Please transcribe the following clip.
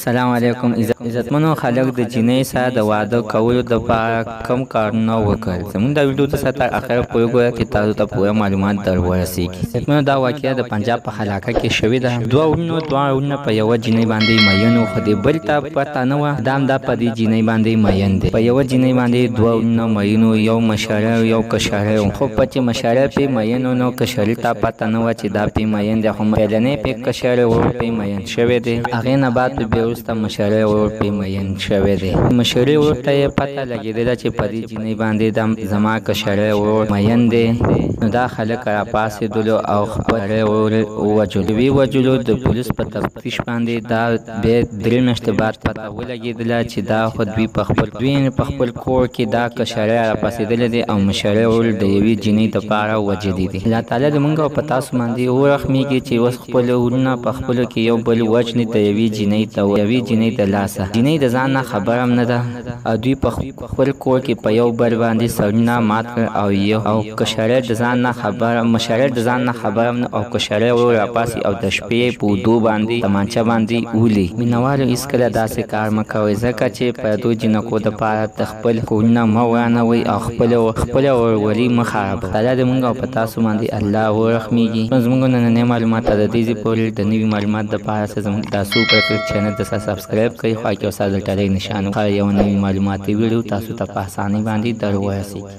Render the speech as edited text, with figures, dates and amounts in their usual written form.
سلام علیکم عزتمنو خلک د جینی سره د واده کولو دپاره کوم کارونه وکړل. زموږ دا ویډیو ته تر اخره پورې ګوره چې تاسو ته پوره معلومات در ورسیږي. عزتمنو دا واقعه د پنجاب په علاقه کې شوې ده. دوه وروڼه په یوه جینۍ باندې مین وو، خو د بل ته پته نه وه دا همدا په دې جینۍ باندې مین دی. په یوه جینۍ باندې دوه وروڼه مین وو، یو مشره او یو کشره وو. خو په چې مشره پې مین وو نو کشرې ته پته نه وه چې دا پې مین دی، خو پهلنی پې کشره ورور پې مین شوی دی. هغې نه بعد بیا وروسته مشره ورور پې مین شوی دی. مشرې ورور ته یې پته لګېدله چې په دې جینۍ باندې زما کشره ورور مین دی. نو دا خلک راپاڅېدلو او خپل ورور ووژلو. ویې وژلو. د پولیس په تفتیش باندې دا بیا 3 میاشتې بعد پته ولګېدله چې دا خو دوی په خپل کور کې دا کشره راپاڅېدلی دی او مشره ورور د یوې جینۍ دپاره وژلی دی. الله تعالی د موږ او په تاسو باندې ورحمېږي چې اوس خپل ورونه په خپلو کې یو بل وژني د یوې جینۍ د لاسه. جینۍ د ځان نه خبره هم نه ده او دوی په خپل کور کې په یو بل باندې سرونه مات کړ او کشره د ځان نه خبره مشره د ځان نه خبره هم نه او کشره ورور راپاسي او د شپې په اوږدو باندې تمانچه باندې ولي. مینوالو هېڅکله داسې کار مه کوئ، ځکه چې پردو جینکو دپاره د خپل کورونه مه ورانوئ او خپله ورورولي مه خرابوئ. تعالی د موږ او په تاسو باندې الله ورحمېږي. زموږ نننۍ معلومات تر دې ځای پورې د نوي معلومات دپاره زموږ دا سوپر چینل ته سبسکرائب کړئ، خوا کې یو سره د ټلۍ نشان وکړئ. یو نوي معلوماتي ویډیو تاسو ته په اسانۍ باندې در ورسیږي.